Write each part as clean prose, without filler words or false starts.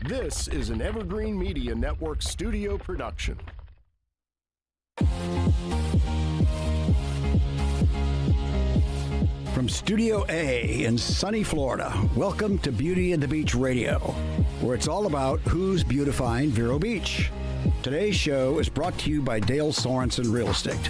This is an Evergreen Media Network studio production. From Studio A in sunny Florida, welcome to Beauty and the Beach Radio, where it's all about who's beautifying Vero Beach. Today's show is brought to you by Dale Sorensen Real Estate.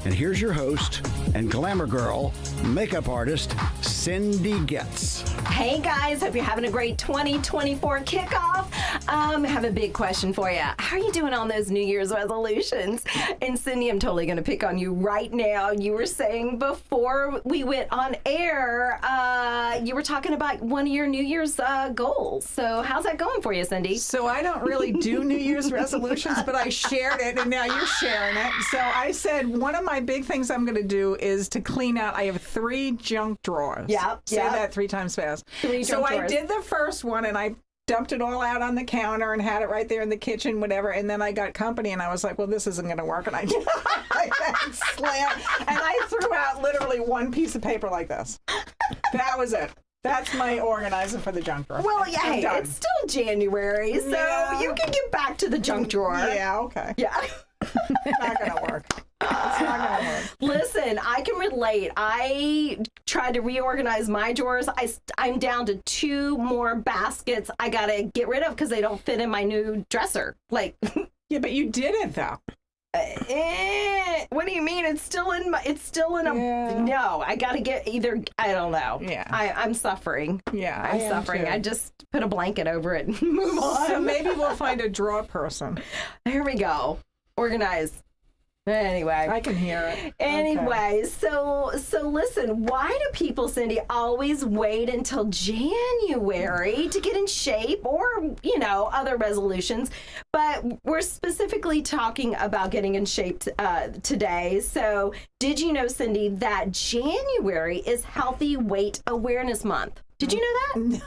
And here's your host and glamour girl, makeup artist, Cindy Getz. Hey guys, hope you're having a great 2024 kickoff. I have a big question for you. How are you doing on those New Year's resolutions? And Cindy, I'm totally going to pick on you right now. You were saying before we went on air, you were talking about one of your New Year's goals. So how's that going for you, Cindy? So I don't really do New Year's resolutions, but I shared it, and now you're sharing it. So I said one of my big things I'm going to do is to clean out. I have 3 junk drawers. Say that 3 times fast. 3 junk drawers. I did the first one, and I dumped it all out on the counter and had it right there in the kitchen, whatever. And then I got company, and I was like, well, this isn't going to work. And I slammed, and I threw out literally one piece of paper like this. That was it. That's my organizer for the junk drawer. Well, yeah, hey, it's still January, so you can get back to the junk drawer. Yeah, okay. Yeah. It's not going to work. It's not going to work. Listen, I can relate. I tried to reorganize my drawers. I'm down to 2 more baskets I got to get rid of because they don't fit in my new dresser. Like, yeah, but you did it, though. What do you mean? It's still in a, no, I got to get either, I don't know. Yeah. I'm suffering. Yeah, I'm suffering. Too. I just put a blanket over it and move on. So maybe we'll find a drawer person. Here we go. Organize. Anyway. I can hear it. Anyway, okay. So listen, why do people, Cindy, always wait until January to get in shape or, other resolutions? But we're specifically talking about getting in shape today. So did you know, Cindy, that January is Healthy Weight Awareness Month? Did you know that?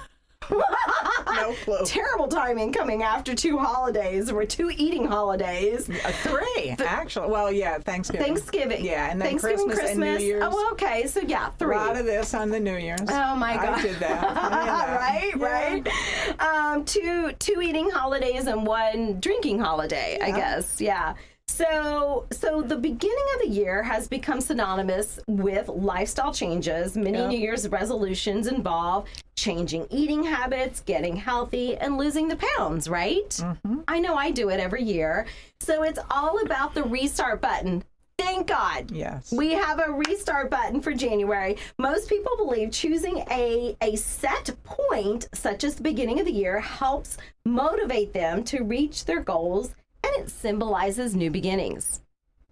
No clue. Terrible timing coming after 2 holidays or 2 eating holidays. 3, actually. Well, yeah, Thanksgiving. Yeah, and then Christmas and New Year's. Oh, okay. So, yeah, 3. A lot of this on the New Year's. Oh, my God. I did that. Right. 2 eating holidays and 1 drinking holiday, I guess. Yeah. So the beginning of the year has become synonymous with lifestyle changes. Many New Year's resolutions involve changing eating habits, getting healthy, and losing the pounds, right? Mm-hmm. I know I do it every year. So it's all about the restart button. Thank God. Yes. We have a restart button for January. Most people believe choosing a set point, such as the beginning of the year, helps motivate them to reach their goals, and it symbolizes new beginnings.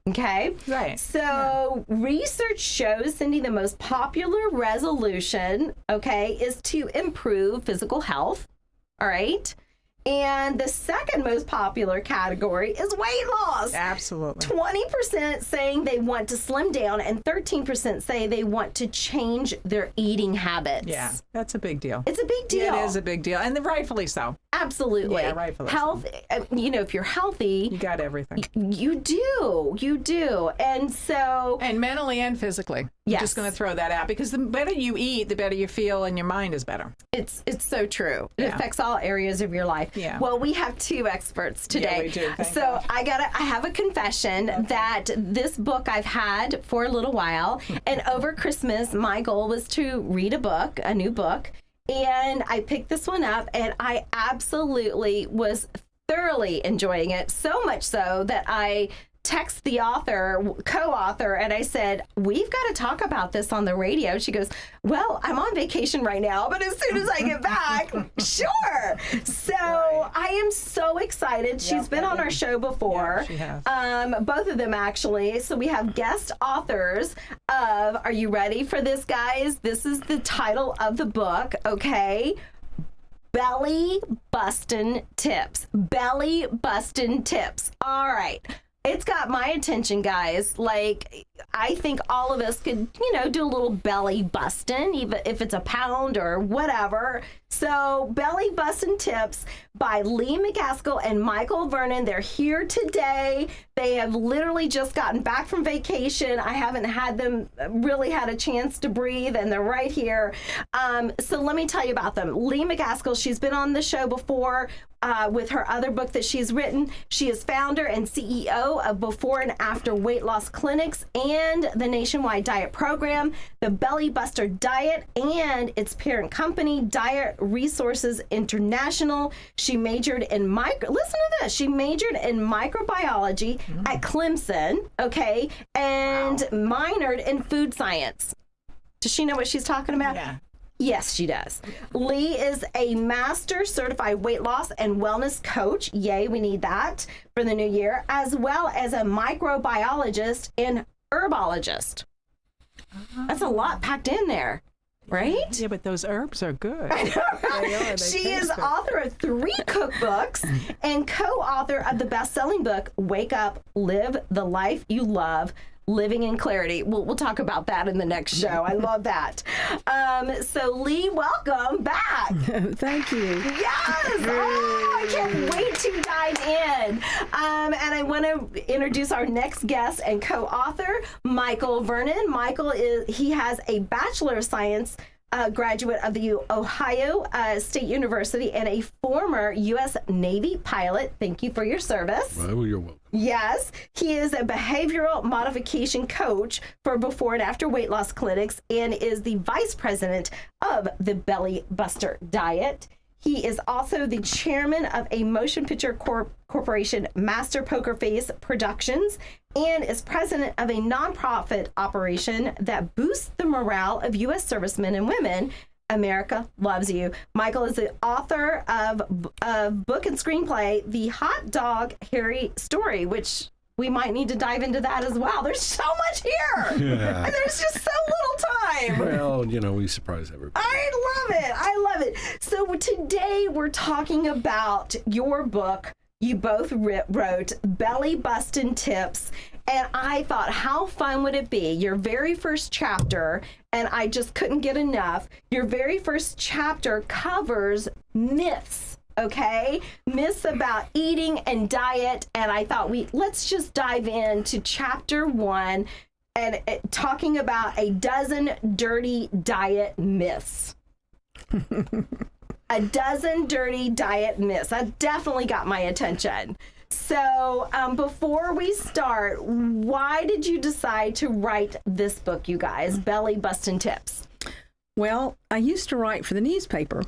Okay? Right. So research shows, Cindy, the most popular resolution, is to improve physical health. All right? And the second most popular category is weight loss. Absolutely. 20% saying they want to slim down, and 13% say they want to change their eating habits. Yeah, that's a big deal. It's a big deal. It is a big deal, and rightfully so. Absolutely. Yeah, rightfully Health, so. If you're healthy, you got everything. You do. And so... And mentally and physically. Yes. I'm just going to throw that out, because the better you eat, the better you feel, and your mind is better. It's so true. It affects all areas of your life. Yeah. Well, we have 2 experts today. Yeah, we do. Thank so God. I have a confession that this book I've had for a little while, and over Christmas, my goal was to read a new book, and I picked this one up, and I absolutely was thoroughly enjoying it, so much so that I text the co-author, and I said, we've got to talk about this on the radio. She goes, well, I'm on vacation right now, but as soon as I get back, sure. So I am so excited. She's been on our show before. Yeah, she has. Both of them, actually. So we have guest authors of, are you ready for this, guys? This is the title of the book, okay? Belly Bustin' Tips. Belly Bustin' Tips. All right. It's got my attention, guys. Like, I think all of us could, do a little belly busting, even if it's a pound or whatever. So belly busting tips by Lee McCaskill and Michael Vernon. They're here today. They have literally just gotten back from vacation. I haven't had them really had a chance to breathe, and they're right here. So let me tell you about them. Lee McCaskill, she's been on the show before with her other book that she's written. She is founder and CEO of Before and After Weight Loss Clinics and the nationwide diet program, the Belly Buster Diet, and its parent company, Diet Resources International. She majored in listen to this. She majored in microbiology at Clemson, okay, and minored in food science. Does she know what she's talking about? Yeah. Yes, she does. Lee is a master certified weight loss and wellness coach. Yay, we need that for the new year, as well as a microbiologist and herbologist. That's a lot packed in there, right? Yeah, but those herbs are good. I know. They are. They She is taste good. author of 3 cookbooks and co-author of the best-selling book, Wake Up, Live the Life You Love, Living in Clarity. We'll talk about that in the next show. I love that. So Lee, welcome back. Thank you. Yes! Oh, I can't wait to dive in. And I want to introduce our next guest and co-author, Michael Vernon. Michael he has a Bachelor of Science graduate of the Ohio State University and a former U.S. Navy pilot. Thank you for your service. Well, you're welcome. Yes, he is a behavioral modification coach for Before and After Weight Loss Clinics and is the vice president of the Belly Buster Diet. He is also the chairman of a motion picture corporation, Master Poker Face Productions, and is president of a nonprofit operation that boosts the morale of U.S. servicemen and women. America Loves You. Michael is the author of book and screenplay, The Hot Dog Harry Story, which we might need to dive into that as well. There's so much here. Yeah. And there's just so little time. Well, we surprise everybody. I love it. I love it. So today we're talking about your book. You both wrote Belly Bustin' Tips. And I thought, how fun would it be? Your very first chapter, and I just couldn't get enough. Your very first chapter covers myths, okay? Myths about eating and diet. And I thought let's just dive into chapter 1 and talking about a dozen dirty diet myths. A dozen dirty diet myths. That definitely got my attention. So before we start, why did you decide to write this book, you guys, Belly Bustin' Tips? Well, I used to write for the newspaper,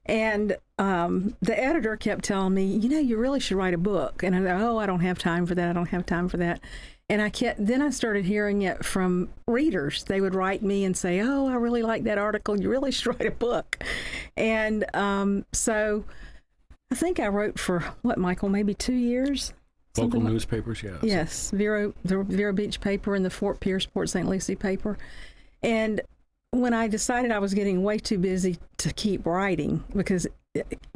and the editor kept telling me, you really should write a book. And I go, I don't have time for that. I don't have time for that. And then I started hearing it from readers. They would write me and say, oh, I really like that article. You really should write a book. And so I think I wrote for, Michael, maybe 2 years? Local newspapers, yeah. Yes, the Vero Beach paper and the Fort Pierce, Port St. Lucie paper. And when I decided I was getting way too busy to keep writing, because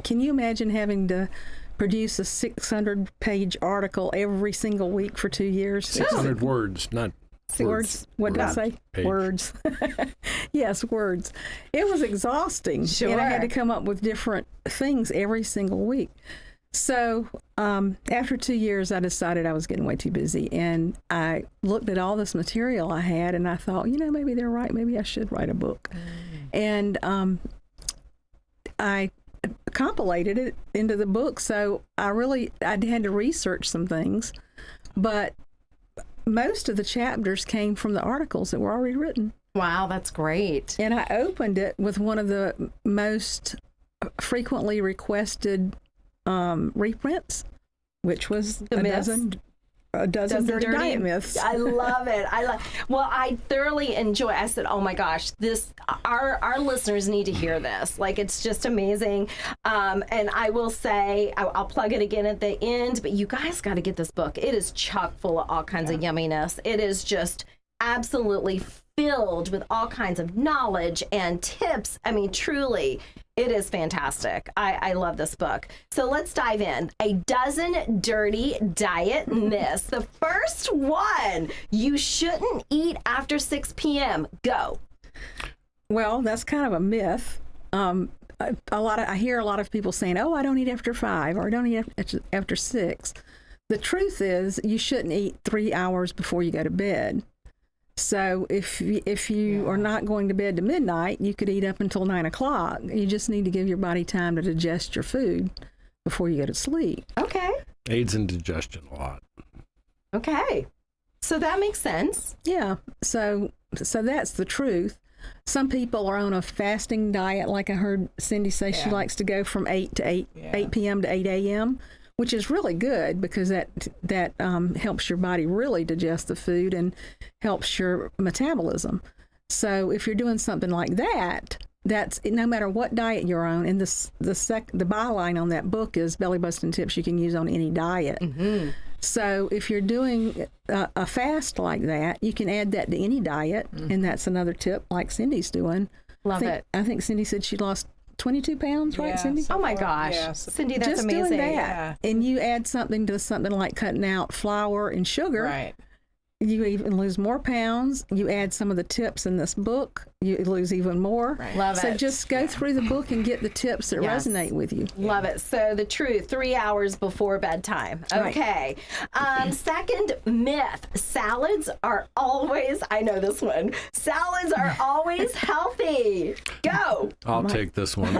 can you imagine having to produce a 600-page article every single week for 2 years? 600 words, not words. What did I say? Page. Words. Yes, words. It was exhausting. Sure. And I had to come up with different things every single week. So after 2 years, I decided I was getting way too busy. And I looked at all this material I had, and I thought, maybe they're right. Maybe I should write a book. And I compilated it into the book. So I had to research some things. But most of the chapters came from the articles that were already written. Wow, that's great. And I opened it with one of the most frequently requested reprints, which was a dozen dirty diet myths. I love it. Well, I thoroughly enjoy. I said, oh my gosh, our listeners need to hear this. Like, it's just amazing. And I will say, I'll plug it again at the end, but you guys got to get this book. It is chock full of all kinds of yumminess. It is just absolutely filled with all kinds of knowledge and tips. I mean, truly, It is fantastic. I love this book. So let's dive in. A Dozen Dirty Diet Myths. The first one, you shouldn't eat after 6 p.m. Go. Well, that's kind of a myth. I hear a lot of people saying, "Oh, I don't eat after 5 or I don't eat after 6." The truth is, you shouldn't eat 3 hours before you go to bed. So if you are not going to bed to midnight, you could eat up until 9 o'clock. You just need to give your body time to digest your food before you go to sleep. Okay. Aids in digestion a lot. Okay. So that makes sense. Yeah. So that's the truth. Some people are on a fasting diet, like I heard Cindy say she likes to go from 8 p.m. to 8 a.m., which is really good because that helps your body really digest the food and helps your metabolism. So if you're doing something like that, that's no matter what diet you're on. And the byline on that book is belly busting tips you can use on any diet. Mm-hmm. So if you're doing a fast like that, you can add that to any diet, and that's another tip like Cindy's doing. Love it. I think Cindy said she lost 22 pounds, right, Cindy? Oh my gosh. Cindy, that's just amazing. doing that. And you add something to something like cutting out flour and sugar. Right. You even lose more pounds. You add some of the tips in this book, you lose even more. Right. Love so it. just go through the book and get the tips that resonate with you. Love it. So the truth, 3 hours before bedtime. Okay. Second myth, salads are always, I know this one, salads are always healthy. Go. I'll take this one.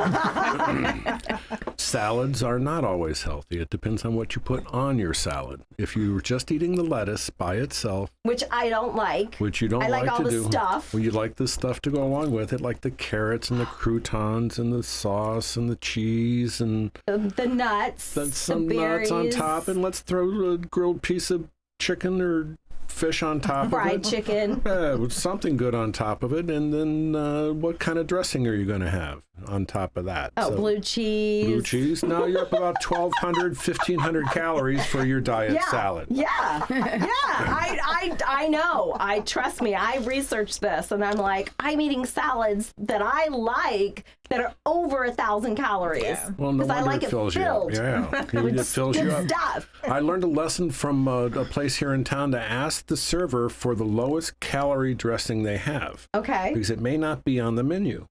Salads are not always healthy. It depends on what you put on your salad. If you're just eating the lettuce by itself, Which I don't like. which you don't I like all to the do, stuff. well, you like the stuff to go along with it, like the carrots and the croutons and the sauce and the cheese and The nuts. then some the nuts on berries, top, and let's throw a grilled piece of chicken or fish on top fried of it. chicken. Yeah, with something good on top of it, and then what kind of dressing are you going to have on top of that? Oh, So, blue cheese. blue cheese. Now you're up about 1,200, 1,500 calories for your diet salad. Yeah. I know. Trust me. I researched this, and I'm like, I'm eating salads that I like that are over 1,000 calories. Well, no 'Cause I wonder like it fills you up. filled. Yeah, it fills you Good up. stuff. I learned a lesson from a place here in town to ask the server for the lowest calorie dressing they have, Okay. because it may not be on the menu.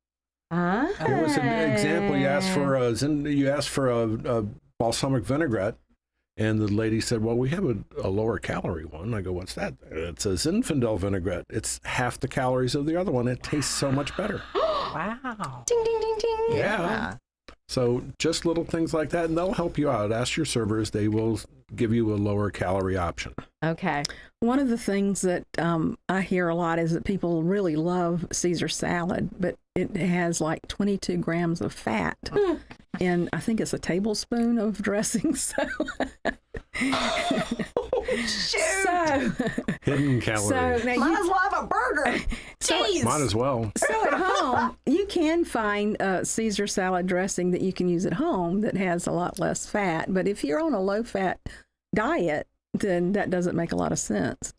Ah. Here was an example. You asked for a balsamic vinaigrette, and the lady said, "Well, we have a lower calorie one." I go, "What's that?" It's a Zinfandel vinaigrette. It's half the calories of the other one. It tastes so much better. Wow. Ding, ding, ding, ding. Yeah. So just little things like that, and they'll help you out. Ask your servers; they will give you a lower calorie option. Okay. One of the things that I hear a lot is that people really love Caesar salad, but it has like 22 grams of fat. And I think it's a tablespoon of dressing. So, so, Hidden calories. so now Might you, as well have a burger. Jeez. Might as well. so at home, you can find Caesar salad dressing that you can use at home that has a lot less fat. But if you're on a low-fat diet, then that doesn't make a lot of sense.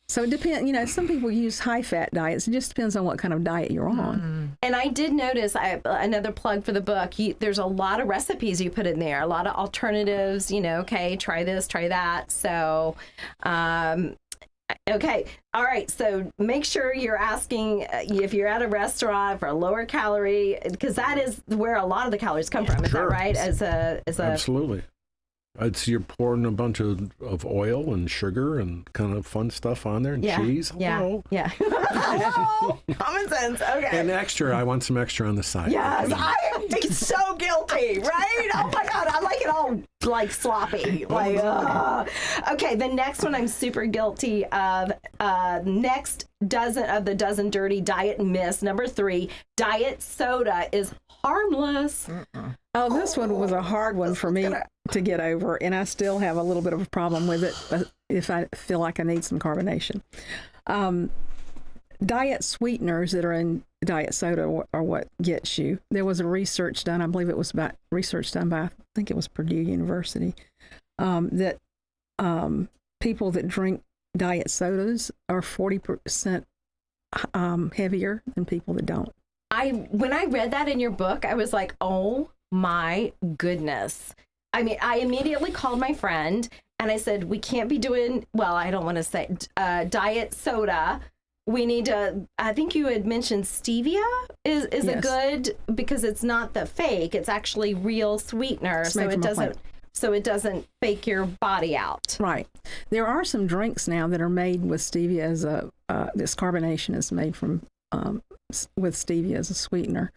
So it depends, some people use high-fat diets. It just depends on what kind of diet you're on. And I did notice, another plug for the book, there's a lot of recipes you put in there, a lot of alternatives, okay, try this, try that. So, okay. All right. So make sure you're asking if you're at a restaurant for a lower calorie, because that is where a lot of the calories come from. Is that Sure. right? As a Absolutely. You're pouring a bunch of oil and sugar and kind of fun stuff on there and cheese. Yeah. Hello. Yeah. Oh, common sense. Okay. And extra, I want some extra on the side. Yes, I am so guilty, right? Oh my God, I like it all like sloppy. Like, okay, the next one I'm super guilty of. Next dozen dirty diet myths. Number 3, diet soda is harmless. Oh, this one was a hard one for me to get over, and I still have a little bit of a problem with it if I feel like I need some carbonation. Diet sweeteners that are in diet soda are what gets you. There was a research done, I believe it was research done by, I think it was Purdue University, that people that drink diet sodas are 40% heavier than people that don't. when I read that in your book, I was like, oh my goodness. I mean, I immediately called my friend and I said, we can't be doing, well, I don't want to say diet soda. We need to, I think you had mentioned stevia is Yes. a good, because it's not the fake, it's actually real sweetener. It's made So it doesn't fake your body out. Right. There are some drinks now that are made with stevia as this carbonation is made from with stevia as a sweetener.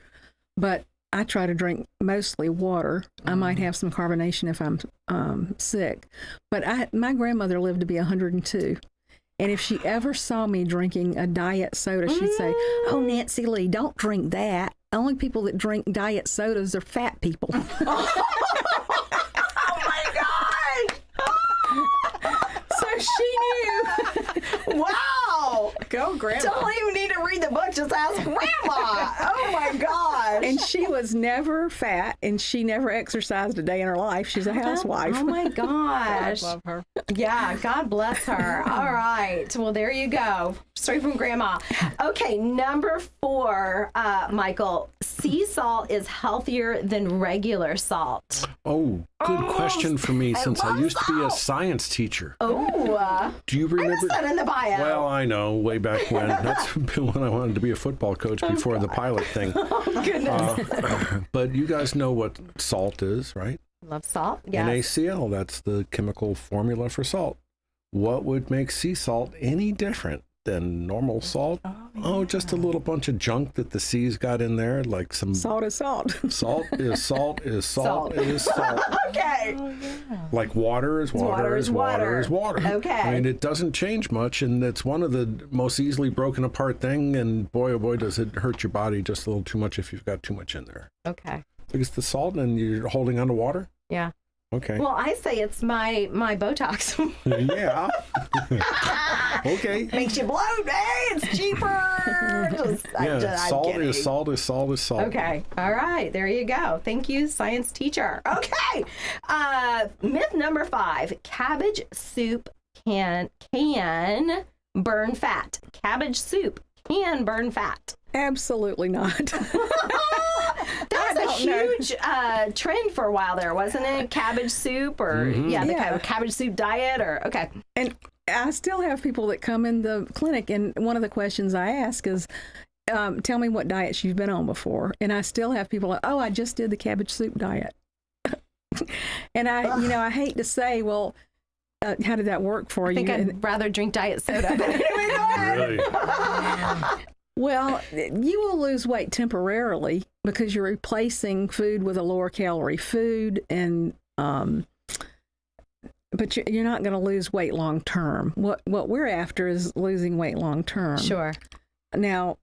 But I try to drink mostly water. I might have some carbonation if I'm sick. But my grandmother lived to be 102. And if she ever saw me drinking a diet soda, she'd say, "Oh, Nancy Lee, don't drink that. Only people that drink diet sodas are fat people." So she knew. Wow. Go, Grandma. Don't even need to read the book. Just ask Grandma. Oh my gosh. And she was never fat, and she never exercised a day in her life. She's a housewife. Oh my gosh. Love her. Yeah, God bless her. All right. Well, there you go. Straight from Grandma. Okay, number 4, Michael. Sea salt is healthier than regular salt. Oh, good question for me I since I love used to be a salt. science teacher. Oh, Do you I remember? missed that in the bio. Well, I know, way back when. That's when I wanted to be a football coach before the pilot thing. Goodness. But you guys know what salt is, right? Love salt. Yes. NaCl, that's the chemical formula for salt. What would make sea salt any different than normal salt? Oh, just a little bunch of junk that the seas got in there, like some Salt is salt. salt is salt is salt is salt. Okay. Like water is water is water is water. Okay. I mean, it doesn't change much, and it's one of the most easily broken apart thing. And boy, oh boy, does it hurt your body just a little too much if you've got too much in there. Okay. Because the salt and you're holding on to water. Yeah. Okay. Well, I say it's my Botox. Yeah. Okay. Makes you bloat. Hey, it's cheaper. Yeah. I'm Salt kidding. is salt is salt is salt. Okay. All right. There you go. Thank you, science teacher. Okay. Myth number 5: cabbage soup can burn fat. Cabbage soup can burn fat. Absolutely not. That was a huge trend for a while there, wasn't it? Cabbage soup, or the Yeah. cabbage soup diet, or okay. And I still have people that come in the clinic, and one of the questions I ask is, tell me what diets you've been on before. And I still have people like, oh, I just did the cabbage soup diet. And I hate to say, well, how did that work for I think you? I'd rather drink diet soda. But anyway, go ahead. Really? Well, you will lose weight temporarily because you're replacing food with a lower calorie food, and but you're not going to lose weight long term. What we're after is losing weight long term. Sure. Now,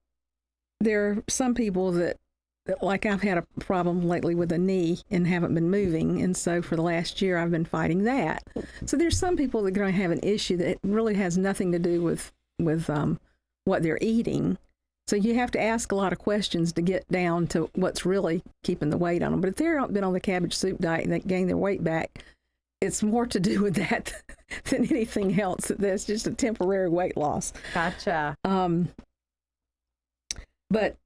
there are some people that like I've had a problem lately with a knee and haven't been moving, and so for the last year I've been fighting that. So there's some people that are going to have an issue that really has nothing to do with what they're eating. So you have to ask a lot of questions to get down to what's really keeping the weight on them. But if they've been on the cabbage soup diet and they gain their weight back, it's more to do with that than anything else. That's just a temporary weight loss. Gotcha. But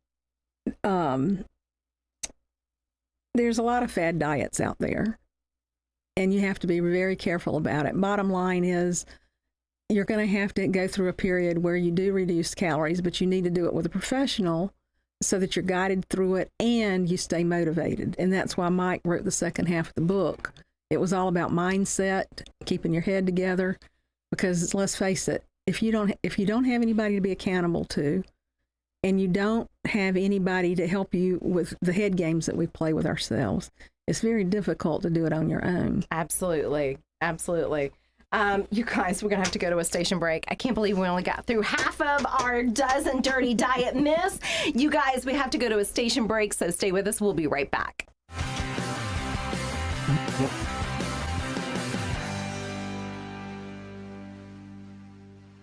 there's a lot of fad diets out there, and you have to be very careful about it. Bottom line is, you're going to have to go through a period where you do reduce calories, but you need to do it with a professional so that you're guided through it and you stay motivated. And that's why Mike wrote the second half of the book. It was all about mindset, keeping your head together, because let's face it, if you don't have anybody to be accountable to, and you don't have anybody to help you with the head games that we play with ourselves, it's very difficult to do it on your own. Absolutely. Absolutely. You guys, we're going to have to go to a station break. I can't believe we only got through half of our dozen dirty diet myths. You guys, we have to go to a station break, so stay with us. We'll be right back.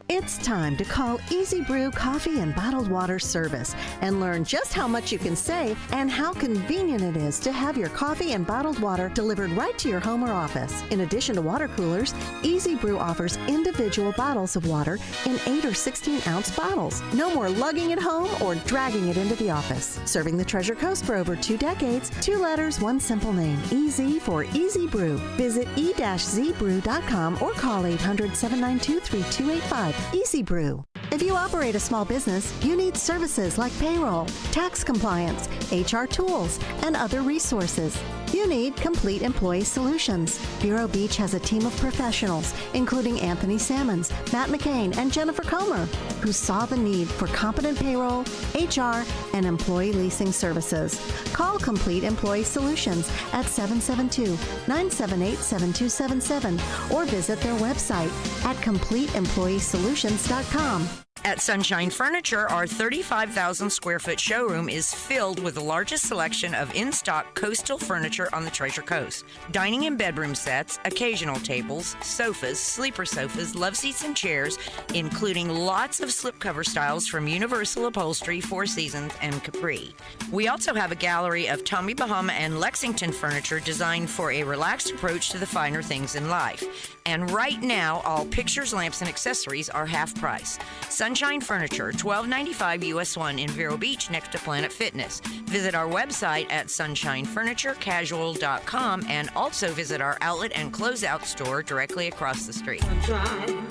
It's time to call Easy Brew Coffee and Bottled Water Service and learn just how much you can save and how convenient it is to have your coffee and bottled water delivered right to your home or office. In addition to water coolers, Easy Brew offers individual bottles of water in 8 or 16-ounce bottles. No more lugging it home or dragging it into the office. Serving the Treasure Coast for over 2 decades, 2 letters, 1 simple name. Easy for Easy Brew. Visit e-zbrew.com or call 800-792-3285. Easy Brew. If you operate a small business, you need services like payroll, tax compliance, HR tools, and other resources. You need Complete Employee Solutions. Vero Beach has a team of professionals, including Anthony Sammons, Matt McCain, and Jennifer Comer, who saw the need for competent payroll, HR, and employee leasing services. Call Complete Employee Solutions at 772-978-7277 or visit their website at CompleteEmployeeSolutions.com. At Sunshine Furniture, our 35,000 square foot showroom is filled with the largest selection of in-stock coastal furniture on the Treasure Coast. Dining and bedroom sets, occasional tables, sofas, sleeper sofas, love seats and chairs, including lots of slipcover styles from Universal Upholstery, Four Seasons, and Capri. We also have a gallery of Tommy Bahama and Lexington furniture designed for a relaxed approach to the finer things in life. And right now, all pictures, lamps, and accessories are half price. Sunshine Furniture, $12.95 US 1 in Vero Beach next to Planet Fitness. Visit our website at sunshinefurniturecasual.com and also visit our outlet and closeout store directly across the street. Sunshine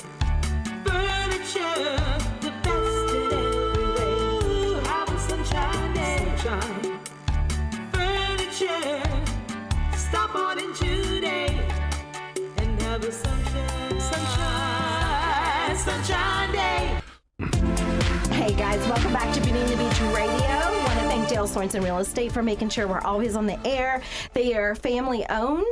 Furniture, the best in every way. Have a sunshine day. Sunshine Furniture, stop on in today and have a sunshine day. Hey guys, welcome back to Beauty and the Beach Radio. I want to thank Dale Sorensen Real Estate for making sure we're always on the air. They are family owned.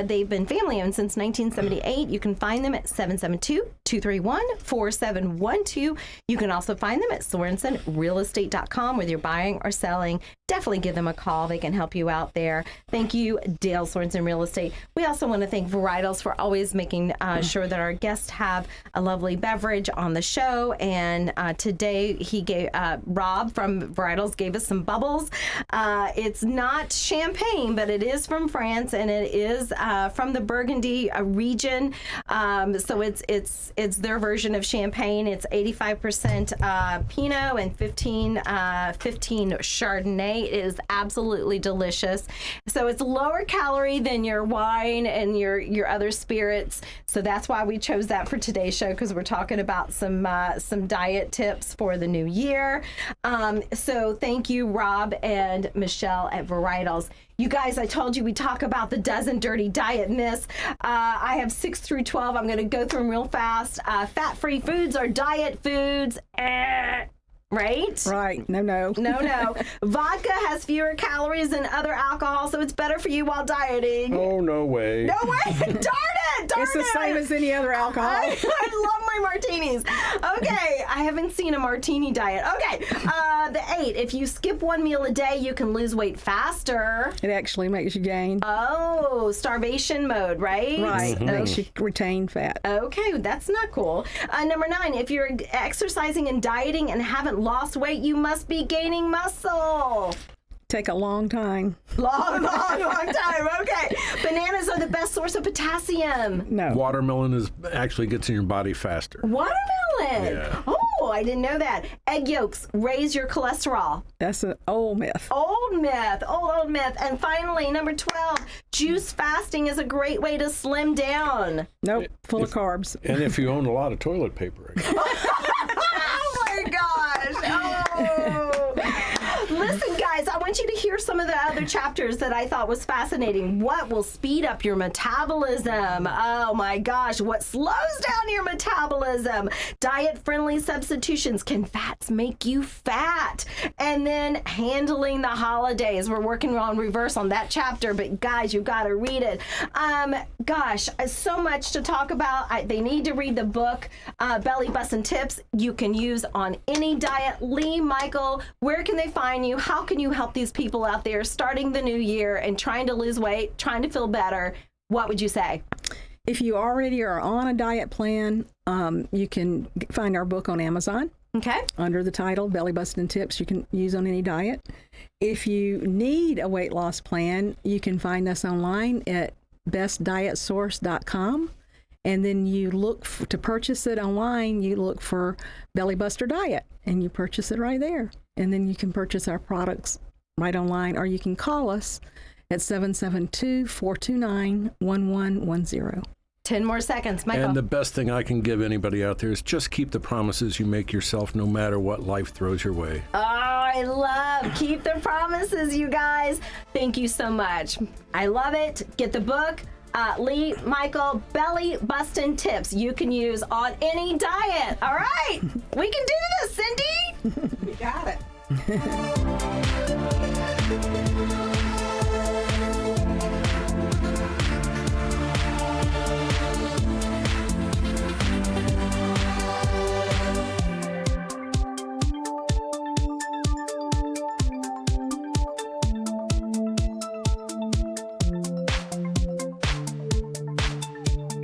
They've been family owned since 1978. You can find them at 772-231-4712. You can also find them at SorensenRealEstate.com. Whether you're buying or selling, definitely give them a call. They can help you out there. Thank you, Dale Sorensen Real Estate. We also want to thank Varietals for always making sure that our guests have a lovely beverage on the show. And today he gave Rob from Varietals gave us some bubbles. It's not champagne, but it is from France, and it is from the Burgundy region. So it's their version of champagne. It's 85% Pinot and 15 Chardonnay. It is absolutely delicious. So it's lower calorie than your wine and your other spirits. So that's why we chose that for today's show, because we're talking about some diet tips for the new year. So thank you, Rob and Michelle at Varietals. You guys, I told you we talk about the dozen dirty diet myths. I have 6 through 12. I'm going to go through them real fast. Fat-free foods are diet foods. Right? Right. No. Vodka has fewer calories than other alcohol, so it's better for you while dieting. Oh, no way. No way. Darn it. It's the same as any other alcohol. I love my martinis. Okay. I haven't seen a martini diet. Okay. The 8. If you skip 1 meal a day, you can lose weight faster. It actually makes you gain. Oh, starvation mode, right? Right. It makes you retain fat. Okay. That's not cool. Number 9. If you're exercising and dieting and haven't lost weight, you must be gaining muscle. Take a long time. Long time. Okay. Bananas are the best source of potassium. No. Watermelon actually gets in your body faster. Watermelon. Yeah. Oh, I didn't know that. Egg yolks raise your cholesterol. That's an old myth. Old myth. And finally, number 12, juice fasting is a great way to slim down. Nope. Full of carbs. And if you own a lot of toilet paper. Oh my gosh. Oh. Listen, guys, I want you to hear some of the other chapters that I thought was fascinating. What will speed up your metabolism? Oh my gosh, what slows down your metabolism? Diet-friendly substitutions. Can fats make you fat? And then handling the holidays. We're working on reverse on that chapter, but guys, you've got to read it. Gosh, so much to talk about. They need to read the book, Belly Bustin' Tips you can use on any diet. Lee, Michael, where can they find you? How can you help these people out there starting the new year and trying to lose weight, trying to feel better? What would you say? If you already are on a diet plan, you can find our book on Amazon. Okay. Under the title Belly Bustin' Tips you can use on any diet. If you need a weight loss plan, you can find us online at bestdietsource.com. And then you look to purchase it online, you look for Belly Buster Diet and you purchase it right there. And then you can purchase our products right online, or you can call us at 772-429-1110. 10 more seconds, Michael. And the best thing I can give anybody out there is just keep the promises you make yourself no matter what life throws your way. Oh, I love keep the promises, you guys. Thank you so much. I love it. Get the book. Lee, Michael, Belly Bustin' Tips you can use on any diet. All right. We can do this, Cindy. We got it.